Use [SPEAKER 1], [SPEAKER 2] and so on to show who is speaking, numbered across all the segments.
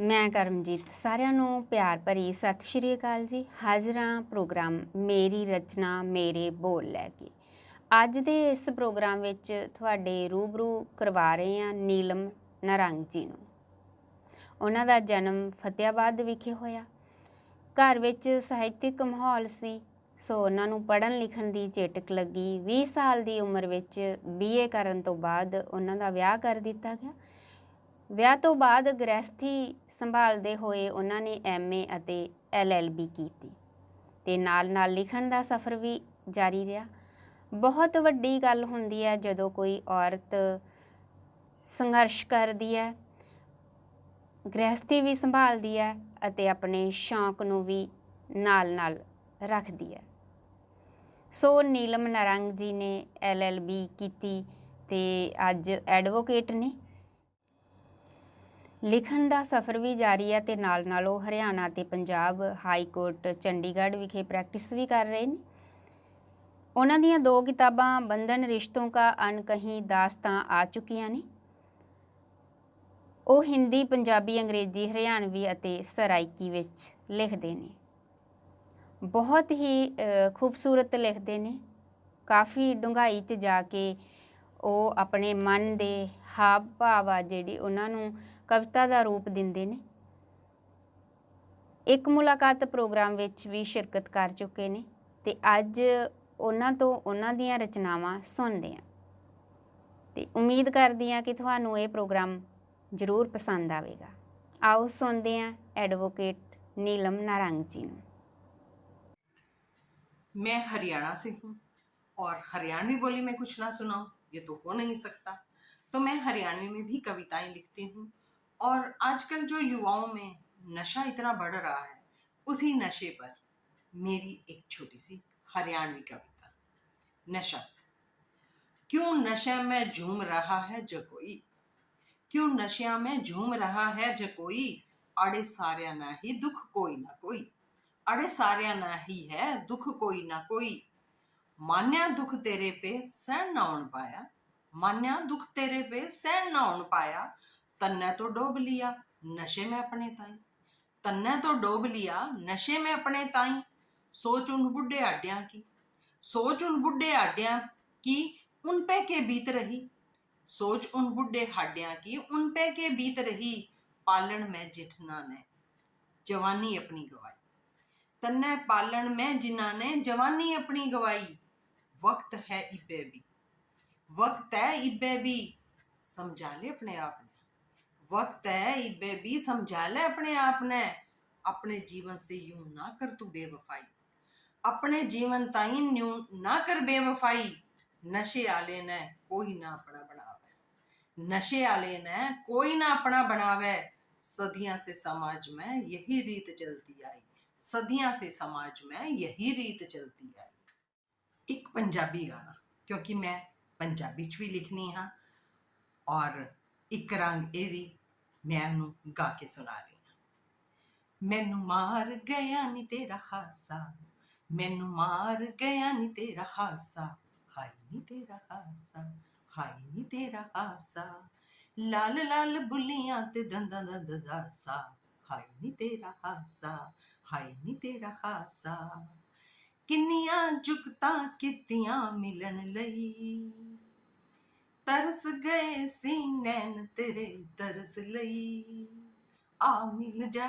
[SPEAKER 1] ਮੈਂ ਕਰਮਜੀਤ ਸਾਰਿਆਂ ਨੂੰ ਪਿਆਰ ਭਰੀ ਸਤਿ ਸ਼੍ਰੀ ਅਕਾਲ ਜੀ। ਹਾਜ਼ਰ ਹਾਂ ਪ੍ਰੋਗਰਾਮ ਮੇਰੀ ਰਚਨਾ ਮੇਰੇ ਬੋਲ ਲੈ ਕੇ। ਅੱਜ ਦੇ ਇਸ ਪ੍ਰੋਗਰਾਮ ਵਿੱਚ ਤੁਹਾਡੇ ਰੂਬਰੂ ਕਰਵਾ ਰਹੇ ਹਾਂ ਨੀਲਮ ਨਾਰੰਗ ਜੀ ਨੂੰ। ਉਹਨਾਂ ਦਾ ਜਨਮ ਫਤਿਆਬਾਦ ਵਿਖੇ ਹੋਇਆ। ਘਰ ਵਿੱਚ ਸਾਹਿਤਿਕ ਮਾਹੌਲ ਸੀ, ਸੋ ਉਹਨਾਂ ਨੂੰ ਪੜ੍ਹਨ ਲਿਖਣ ਦੀ ਝਿਟਕ ਲੱਗੀ। 20 ਸਾਲ ਦੀ ਉਮਰ ਵਿੱਚ BA ਕਰਨ ਤੋਂ ਬਾਅਦ ਉਹਨਾਂ ਦਾ ਵਿਆਹ ਕਰ ਦਿੱਤਾ ਗਿਆ। ਵਿਆਹ ਤੋਂ ਬਾਅਦ ਗ੍ਰਹਿਸਥੀ ਸੰਭਾਲਦੇ ਹੋਏ ਉਹਨਾਂ ਨੇ MA ਅਤੇ LLB ਕੀਤੀ ਅਤੇ ਨਾਲ ਲਿਖਣ ਦਾ ਸਫ਼ਰ ਵੀ ਜਾਰੀ ਰਿਹਾ। ਬਹੁਤ ਵੱਡੀ ਗੱਲ ਹੁੰਦੀ ਹੈ ਜਦੋਂ ਕੋਈ ਔਰਤ ਸੰਘਰਸ਼ ਕਰਦੀ ਹੈ, ਗ੍ਰਹਿਸਥੀ ਵੀ ਸੰਭਾਲਦੀ ਹੈ ਅਤੇ ਆਪਣੇ ਸ਼ੌਂਕ ਨੂੰ ਵੀ ਨਾਲ ਰੱਖਦੀ ਹੈ। ਸੋ ਨੀਲਮ ਨਾਰੰਗ ਜੀ ਨੇ LLB ਕੀਤੀ ਅਤੇ ਅੱਜ ਐਡਵੋਕੇਟ ਨੇ। ਲਿਖਣ ਦਾ ਸਫ਼ਰ ਵੀ ਜਾਰੀ ਹੈ ਅਤੇ ਨਾਲ ਉਹ ਹਰਿਆਣਾ ਅਤੇ ਪੰਜਾਬ ਹਾਈ ਕੋਰਟ ਚੰਡੀਗੜ੍ਹ ਵਿਖੇ ਪ੍ਰੈਕਟਿਸ ਵੀ ਕਰ ਰਹੇ ਨੇ। ਉਹਨਾਂ ਦੀਆਂ 2 ਕਿਤਾਬਾਂ ਬੰਧਨ ਰਿਸ਼ਤੋਂ ਕਾ ਅਣਕਹੀਂ ਦਾਸਤਾਂ ਆ ਚੁੱਕੀਆਂ ਨੇ। ਉਹ ਹਿੰਦੀ, ਪੰਜਾਬੀ, ਅੰਗਰੇਜ਼ੀ, ਹਰਿਆਣਵੀ ਅਤੇ ਸਰਾਇਕੀ ਵਿੱਚ ਲਿਖਦੇ ਨੇ। ਬਹੁਤ ਹੀ ਖੂਬਸੂਰਤ ਲਿਖਦੇ ਨੇ। ਕਾਫੀ ਡੂੰਘਾਈ 'ਚ ਜਾ ਕੇ ਉਹ ਆਪਣੇ ਮਨ ਦੇ ਹਾਵ ਭਾਵ ਆ ਜਿਹੜੀ ਉਹਨਾਂ ਨੂੰ ਕਵਿਤਾ ਦਾ ਰੂਪ ਦਿੰਦੇ ਨੇ। ਇੱਕ ਮੁਲਾਕਾਤ ਪ੍ਰੋਗਰਾਮ ਵਿੱਚ ਵੀ ਸ਼ਿਰਕਤ ਕਰ ਚੁੱਕੇ ਨੇ ਅਤੇ ਅੱਜ ਉਹਨਾਂ ਤੋਂ ਉਹਨਾਂ ਦੀਆਂ ਰਚਨਾਵਾਂ ਸੁਣਦੇ ਹਾਂ ਅਤੇ ਉਮੀਦ ਕਰਦੀ ਹਾਂ ਕਿ ਤੁਹਾਨੂੰ ਇਹ ਪ੍ਰੋਗਰਾਮ ਜ਼ਰੂਰ ਪਸੰਦ ਆਵੇਗਾ। ਆਓ ਸੁਣਦੇ ਹਾਂ एडवोकेट नीलम नारंग जी ਨੂੰ।
[SPEAKER 2] मैं हरियाणा से हूँ और हरियाणवी बोली में कुछ ना सुनाऊं ये तो हो नहीं सकता। तो मैं हरियाणवी में भी कविताएं लिखती हूँ। और आजकल जो युवाओं में नशा इतना बढ़ रहा है, उसी नशे पर मेरी एक छोटी सी हरियाणवी कविता। नशा। क्यों नशे में झूम रहा है जो कोई, क्यों नशा में झूम रहा है जो कोई, अड़े सारे ना ही दुख कोई ना कोई, अड़े सारे ना ही है दुख कोई ना कोई। मान्या दुख तेरे पे सहन ना होन पाया, मान्या दुख तेरे पे सहन ना होन पाया, तन्ने तो डोब लिया नशे में अपने ताई, तन्ने तो डोब लिया नशे में अपने ताई। सोच उन बुढ़े आड्या की, सोच उन बुढ़े आड्या की उन पे के बीत रही, सोच उन बुढ़े हाड्या की उन पे के बीत रही, पालन में जिठना ने जवानी अपनी गवाई, तन्ने पालन में जिन्ना ने जवानी अपनी गवाई। वक्त है इब्बे भी, वक्त है इब्बे भी समझा ले अपने आप ने, वक्त है इब्बे भी समझा ले अपने आप ने, अपने जीवन से यूं ना कर तू बेवफाई, अपने जीवन ताई यूं ना कर बेवफाई। नशे आले ने कोई ना अपना बनावे, नशे आले ने कोई ना अपना बनावे, सदियां से समाज में यही रीत चलती आई, सदियां से समाज में यही रीत चलती आई। एक पंजाबी गाना, क्योंकि मैं पंजाबी च भी लिखनी हाँ और एक रंग ये भी मैं उन्होंने गा के सुना रही हाँ। मैनू मार गया नी तेरा हासा, मैनू मार गया नी तेरा हासा, हाय नी तेरा हासा, हाय नी तेरा हासा, लाल लाल बुलियां ते दंदा दा ददासा, हाय नी तेरा हासा, हाय नी तेरा हासा। किन्नियां जुगतां कीतियां मिलन लई, तरस गए सी नैन तेरे तरस लई, आ मिल जा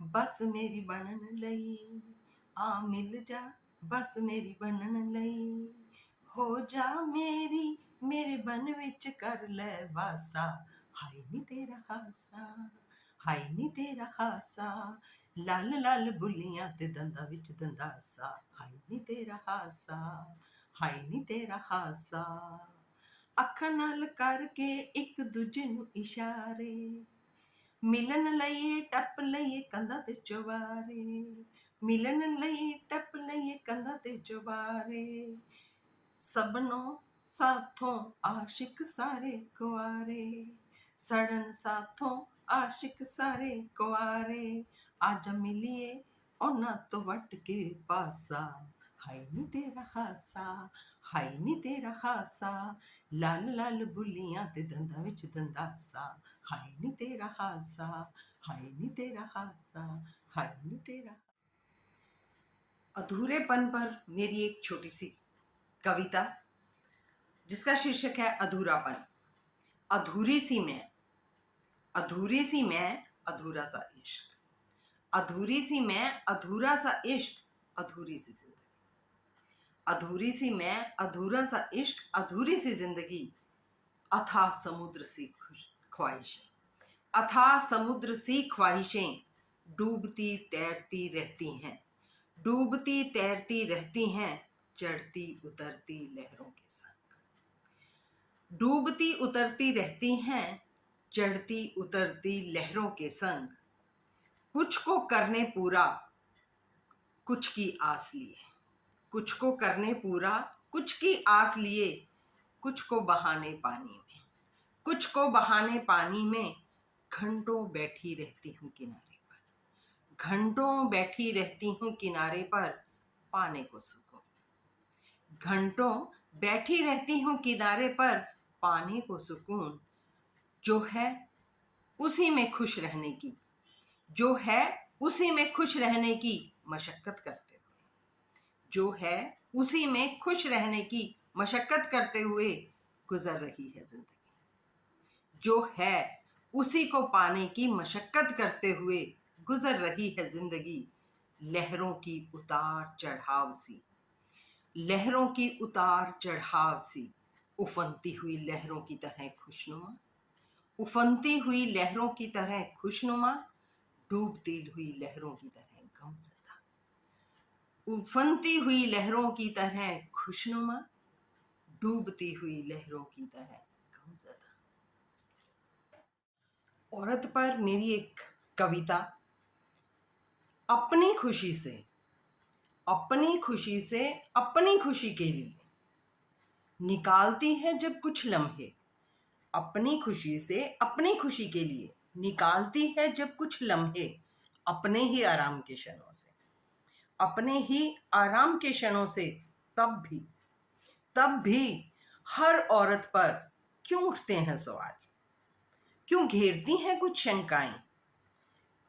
[SPEAKER 2] बस मेरी बनन लई, आ मिल जा बस मेरी बनन लई, हो जा मेरी मेरे बन विच कर ले वासा, हाय नी तेरा हासा, हाय नी तेरा हासा, लाल लाल बुलियां ते दंदा विच दंदासा, हाय नी तेरा हासा, हाय नी तेरा हासा। ਅੱਖਾਂ ਨਾਲ ਕਰਕੇ ਇੱਕ ਦੂਜੇ ਨੂੰ ਇਸ਼ਾਰੇ, ਮਿਲਣ ਲਈ ਟੱਪ ਲਈਏ ਕੰਧਾਂ ਤੇ ਚੁਬਾਰੇ, ਮਿਲਣ ਲਈ ਟੱਪ ਲਈਏ ਕੰਧਾਂ ਤੇ ਚੁਬਾਰੇ, ਸਭਨੋਂ ਸਾਥੋਂ ਆਸ਼ਿਕ ਸਾਰੇ ਕੁਆਰੇ, ਸੜਨ ਸਾਥੋਂ ਆਸ਼ਿਕ ਸਾਰੇ ਕੁਆਰੇ, ਅੱਜ ਮਿਲੀਏ ਉਹਨਾਂ ਤੋਂ ਵੱਟ ਕੇ ਪਾਸਾ, ਹਾਏ ਨੀ ਤੇਰਾ ਹਾਸਾ, ਹਾਏ ਨੀ ਤੇਰਾ ਹਾਸਾ, ਲਾਲ ਲਾਲ ਬੁੱਲੀਆਂ ਤੇ ਦੰਦਾਂ ਵਿੱਚ ਦੰਦਾਸਾ, हाय नी तेरा हासा, हाय नी तेरा हासा, हाय नी तेरा। अधूरेपन पर मेरी एक छोटी सी कविता जिसका शीर्षक है अधूरापन। अधूरी सी मैं, अधूरी सी मैं, अधूरा सा इश्क, अधूरी सी मैं, अधूरा सा इश्क, अधूरी सी जिंदगी, अधूरी सी मैं, अधूरा सा इश्क, अधूरी सी जिंदगी, अथाह समुद्र सी ख्वाहिशें, अथाह समुद्र सी ख्वाहिशें, डूबती तैरती रहती हैं, डूबती तैरती रहती हैं, चढ़ती उतरती लहरों के संग, डूबती उतरती रहती हैं, चढ़ती उतरती लहरों के संग, कुछ को करने पूरा, कुछ की आस लिए, कुछ को करने पूरा, कुछ की आस लिए, कुछ को बहाने पानी में, कुछ को बहाने पानी में, घंटों बैठी रहती हूँ किनारे पर, घंटों बैठी रहती हूँ किनारे पर, पाने को सुकून, घंटों बैठी रहती हूँ किनारे पर, पाने को सुकून, जो है उसी में खुश रहने की, जो है उसी में खुश रहने की मशक्कत करते हुए, जो है उसी में खुश रहने की मशक्कत करते हुए गुजर रही है जिंदगी, जो है उसी को पाने की मशक्कत करते हुए गुजर रही है जिंदगी, लहरों की उतार चढ़ाव सी, लहरों की उतार चढ़ाव सी, उफनती हुई लहरों की तरह खुशनुमा, उफनती हुई लहरों की तरह खुशनुमा, डूबती हुई लहरों की तरह गमज़दा, उफनती हुई लहरों की तरह खुशनुमा, डूबती हुई लहरों की तरह गमज़दा। औरत पर मेरी एक कविता अपनी खुशी से, अपनी खुशी से, अपनी खुशी के लिए निकालती है जब कुछ लम्हे, अपनी खुशी से, अपनी खुशी के लिए निकालती है जब कुछ लम्हे, अपने ही आराम के क्षणों से, अपने ही आराम के क्षणों से, तब भी हर औरत पर क्यों उठते हैं सवाल, क्यों घेरती हैं कुछ शंकाएं,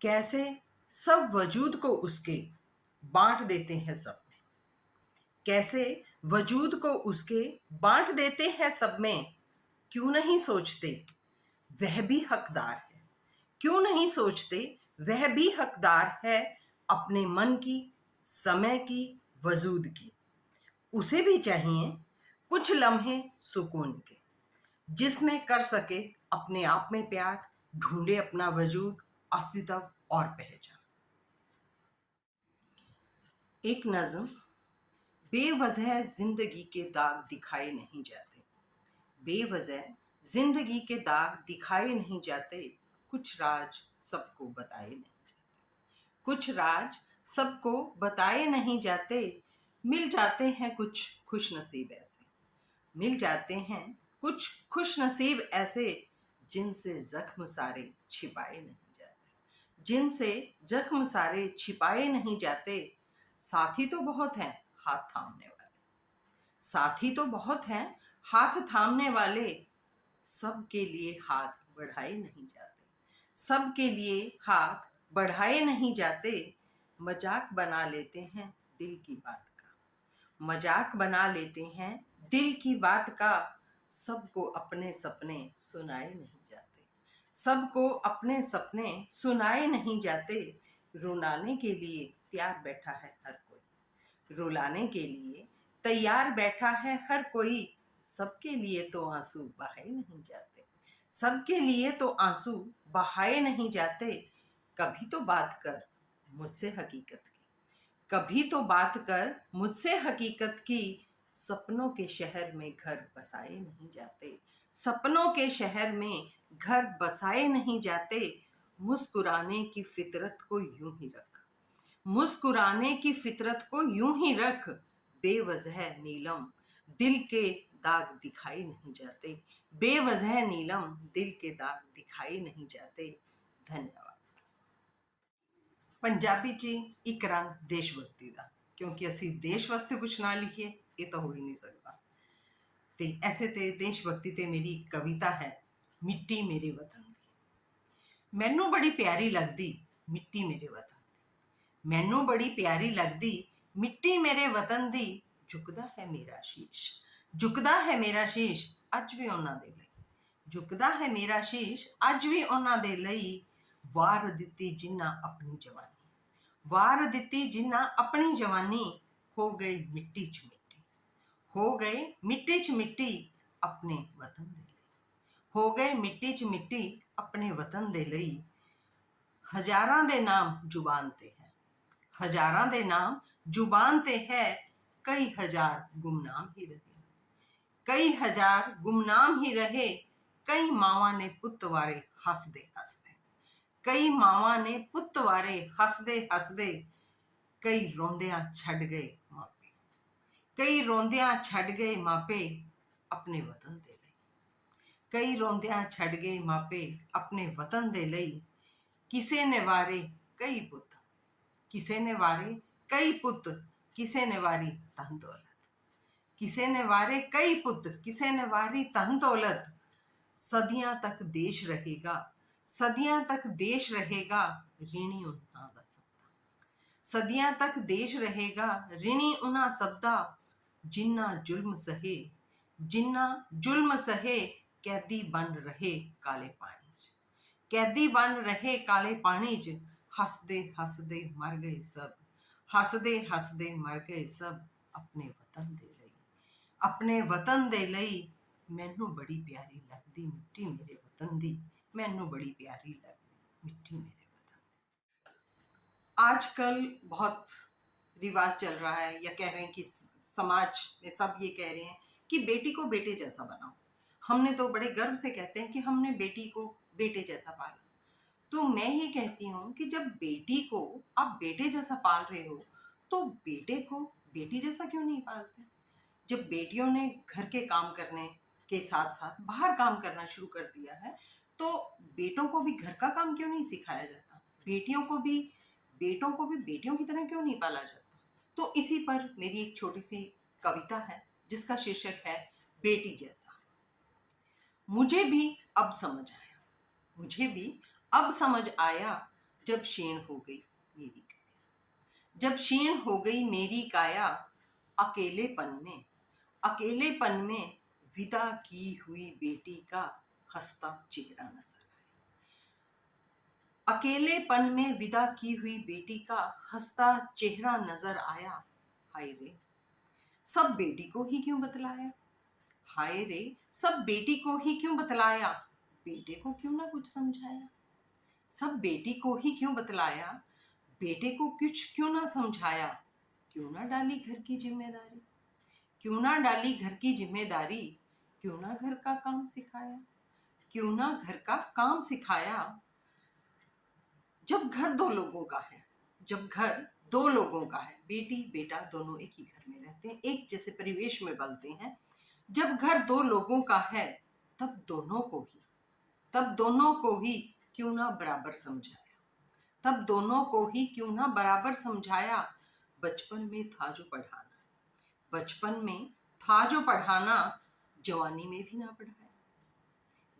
[SPEAKER 2] कैसे सब वजूद को उसके बांट देते हैं सब में, कैसे वजूद को उसके बांट देते हैं सब में, क्यों नहीं सोचते वह भी हकदार है, क्यों नहीं सोचते वह भी हकदार है अपने मन की, समय की, वजूद की, उसे भी चाहिए कुछ लम्हे सुकून के, जिसमें कर सके अपने आप में प्यार, ढूंढे अपना वजूद, अस्तित्व और पहचान। एक नज्म, बेवजह जिंदगी के दाग दिखाए नहीं जाते, बेवजह जिंदगी के दाग दिखाए नहीं जाते, कुछ राज सबको बताए नहीं जाते, कुछ राज सबको बताए नहीं जाते, मिल जाते हैं कुछ खुश नसीब ऐसे, मिल जाते हैं कुछ खुश नसीब ऐसे, जिनसे जख्म सारे छिपाए नहीं जाते, जिनसे जख्म सारे छिपाए नहीं जाते, साथी तो बहुत हैं हाथ थामने वाले, साथी तो बहुत हैं हाथ थामने वाले, सबके लिए हाथ बढ़ाए नहीं जाते, सबके लिए हाथ बढ़ाए नहीं जाते, मजाक बना लेते हैं दिल की बात का, मजाक बना लेते हैं दिल की बात का, सबको अपने सपने सुनाए नहीं जाते, सबको अपने सपने सुनाए नहीं जाते, रुलाने के लिए तैयार बैठा है हर कोई, रुलाने के लिए तैयार बैठा है हर कोई, सबके लिए तो आंसू बहाए नहीं जाते, सबके लिए तो आंसू बहाए नहीं जाते, कभी तो बात कर मुझसे हकीकत की, कभी तो बात कर मुझसे हकीकत की, सपनों के शहर में घर बसाए नहीं जाते, सपनों के शहर में घर बसाए नहीं जाते, मुस्कुराने की फितरत को यूं ही रख, मुस्कुराने की फितरत को यूं ही रख, बेवजह नीलम दिल के दाग दिखाई नहीं जाते, बेवजह नीलम दिल के दाग दिखाई नहीं जाते। धन्यवाद। ਪੰਜਾਬੀ 'ਚ ਇੱਕ ਰੰਗ ਦੇਸ਼ ਭਗਤੀ ਦਾ, ਕਿਉਂਕਿ ਅਸੀਂ ਦੇਸ਼ ਵਾਸਤੇ ਕੁਝ ਨਾ ਲਿਖੀਏ ਇਹ ਤਾਂ ਹੋ ਹੀ ਨਹੀਂ ਸਕਦਾ। ਤੇ ਐਸੇ ਤੇ ਦੇਸ਼ ਭਗਤੀ ਤੇ ਮੇਰੀ ਇੱਕ ਕਵਿਤਾ ਹੈ, ਮਿੱਟੀ ਮੇਰੇ ਵਤਨ ਦੀ। मैनू बड़ी प्यारी लगदी मिट्टी मेरे वतन दी। मैनू बड़ी प्यारी लगदी मिट्टी मेरे वतन दी। झुकदा है मेरा शीश, झुकदा है मेरा शीश अज भी उन्हां दे लई। झुकदा है मेरा शीश अज भी उन्हां दे लई। वार दित्ती जिन्ना अपनी जवानी, वार दित्ती जिन्ना अपनी जवानी। हो गई मिट्टी च मिट्टी, हो गए मिट्टी च मिट्टी अपने वतन दे लई। हो गए मिट्टी च मिट्टी अपने वतन दे लई। हजारां दे नाम जुबान ते है, हजारां दे नाम जुबान ते है। कई हजार गुमनाम ही रहे, कई हजार गुमनाम ही रहे। कई मावां ने पुत्त वारे हसदे हसदे, कई मावां ने पुत्त वारे हसदे हसदे। कई रोंदियां छड़ गए मापे, कई रोंदियां छड़ गए मापे अपने वतन दे लई। कई रोंदियां छड़ गए मापे अपने वतन दे लई। किसे ने वारे कई पुत्त, किसे ने वारे कई पुत्त, किसे ने वारी धन दौलत। किसे ने वारे कई पुत्त, किसे ने वारी धन दौलत। सदियां तक देश रहेगा, सदियां तक देश रहेगा ऋणी उन्हां दा सबदा। सदियां तक देश रहेगा ऋणी उन्हां सबदा। जिन्ना जुल्म सहे, जिन्ना जुल्म सहे कैदी बन रहे काले पानी च। कैदी बन रहे काले पानी च। हसदे हसदे मर गए सब, हसदे हसदे मर गए सब अपने वतन दे लई। अपने वतन दे लई। मैनू बड़ी प्यारी लगदी मिट्टी मेरे वतन दी। मैनू बड़ी प्यारी लगदी मिट्टी मेरे वतन दी। आजकल बहुत रिवाज चल रहा है, या कह रहे हैं कि समाज में सब ये कह रहे हैं कि बेटी को बेटे जैसा बनाओ। हमने तो बड़े गर्व से कहते हैं कि हमने बेटी को बेटे जैसा पाला। तो मैं ये कहती हूँ कि जब बेटी को आप बेटे जैसा पाल रहे हो, तो बेटे को बेटी जैसा क्यों नहीं पालते? जब बेटियों ने घर के काम करने के साथ साथ बाहर काम करना शुरू कर दिया है, तो बेटों को भी घर का काम क्यों नहीं सिखाया जाता? बेटियों को भी, बेटों को भी बेटियों की तरह क्यों नहीं पाला जाता? तो इसी पर मेरी एक छोटी सी कविता है जिसका शीर्षक है बेटी जैसा। मुझे भी अब समझ आया, मुझे भी अब समझ आया जब क्षीण हो गई मेरी काया। जब क्षीण हो गई मेरी काया। अकेलेपन में, अकेलेपन में विदा की हुई बेटी का हंसता चेहरा नजर आया। अकेलेपन में विदा की हुई बेटी का हंसता चेहरा नजर आया। हाय रे सब बेटी को ही क्यों बतलाया, हाय रे सब बेटी को ही क्यों बतलाया। बेटे को क्यों ना कुछ समझाया, सब बेटी को ही क्यों बतलाया। बेटे को कुछ क्यों ना समझाया। क्यों ना डाली घर की जिम्मेदारी, क्यों ना डाली घर की जिम्मेदारी। क्यों ना घर का काम सिखाया, क्यों ना घर का काम सिखाया। जब घर दो लोगों का है, जब घर दो लोगों का है, बेटी बेटा दोनों एक ही घर में रहते हैं, एक जैसे परिवेश में पलते हैं। जब घर दो लोगों का है, तब दोनों को ही, तब दोनों को ही क्यों ना बराबर समझाया, तब दोनों को ही क्यों ना बराबर समझाया। बचपन में था जो पढ़ाना, बचपन में था जो पढ़ाना, जवानी में भी ना पढ़ाया।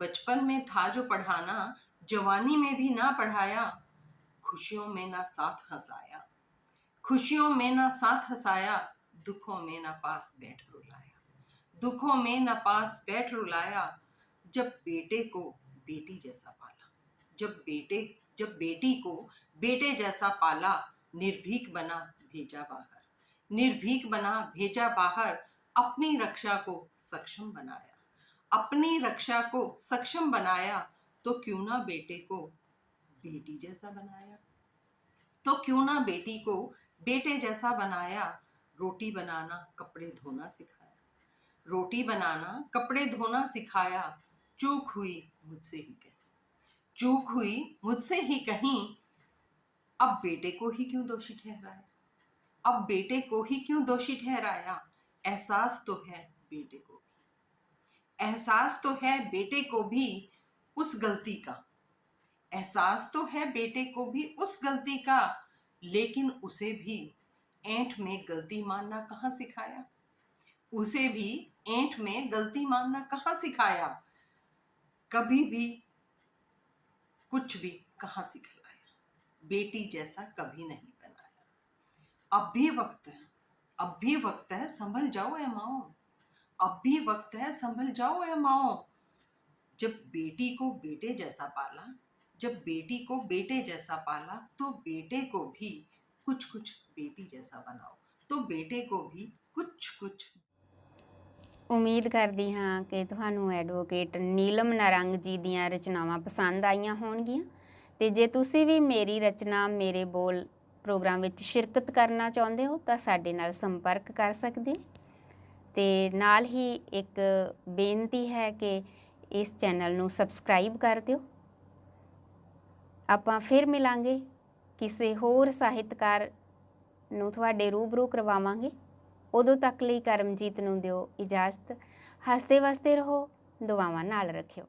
[SPEAKER 2] बचपन में था जो पढ़ाना, जवानी में भी ना पढ़ाया। खुशियों में ना साथ हंसाया, खुशियों में ना साथ हंसाया। दुखों में ना पास बैठ रुलाया, दुखों में ना पास बैठ रुलाया। जब बेटे को बेटी जैसा पाला, जब बेटी को बेटे जैसा पाला। निर्भीक बना भेजा बाहर, निर्भीक बना भेजा बाहर। अपनी रक्षा को सक्षम बनाया, अपनी रक्षा को सक्षम बनाया। तो क्यों ना बेटे को बेटी जैसा बनाया, तो क्यों ना बेटी को बेटे जैसा बनाया। रोटी बनाना कपड़े धोना सिखाया, रोटी बनाना कपड़े धोना सिखाया। चूक हुई मुझसे ही कहीं, चूक हुई मुझसे ही कहीं। अब बेटे को ही क्यों दोषी ठहराया, अब बेटे को ही क्यों दोषी ठहराया। एहसास तो है बेटे को भी, एहसास तो है बेटे को भी उस गलती का, एहसास तो है बेटे को भी उस गलती का। लेकिन उसे भी ऐंठ में गलती मानना कहाँ सिखाया, उसे भी ऐंठ में गलती मानना कहाँ सिखाया। कभी भी कुछ भी कहाँ सिखलाया, बेटी जैसा कभी नहीं बनाया। अब भी वक्त है संभल जाओ ए माओ, अब भी वक्त है संभल जाओ ए माओ। जब बेटी को बेटे जैसा पाला, जब बेटी को बेटे जैसा पाला, तो बेटे को भी कुछ कुछ बेटी जैसा बनाओ, तो बेटे को भी कुछ कुछ।
[SPEAKER 1] ਉਮੀਦ ਕਰਦੀ ਹਾਂ ਕਿ ਤੁਹਾਨੂੰ ਐਡਵੋਕੇਟ ਨੀਲਮ ਨਾਰੰਗ ਜੀ ਦੀਆਂ ਰਚਨਾਵਾਂ ਪਸੰਦ ਆਈਆਂ ਹੋਣਗੀਆਂ ਤੇ ਜੇ ਤੁਸੀਂ ਵੀ ਮੇਰੀ ਰਚਨਾ ਮੇਰੇ ਬੋਲ ਪ੍ਰੋਗਰਾਮ ਵਿੱਚ ਸ਼ਿਰਕਤ ਕਰਨਾ ਚਾਹੁੰਦੇ ਹੋ ਤਾਂ ਸਾਡੇ ਨਾਲ ਸੰਪਰਕ ਕਰ ਸਕਦੇ ਤੇ ਨਾਲ ਹੀ ਇੱਕ ਬੇਨਤੀ ਹੈ ਕਿ ਇਸ ਚੈਨਲ ਨੂੰ ਸਬਸਕ੍ਰਾਈਬ ਕਰ ਦਿਓ। ਆਪਾਂ ਫਿਰ ਮਿਲਾਂਗੇ, ਕਿਸੇ ਹੋਰ ਸਾਹਿਤਕਾਰ ਨੂੰ ਤੁਹਾਡੇ ਰੂਬਰੂ ਕਰਵਾਵਾਂਗੇ। ਉਦੋਂ ਤੱਕ ਲਈ ਕਰਮਜੀਤ ਨੂੰ ਦਿਓ ਇਜਾਜ਼ਤ। ਹੱਸਦੇ ਵਸਦੇ ਰਹੋ, ਦੁਆਵਾਂ ਨਾਲ ਰੱਖਿਓ।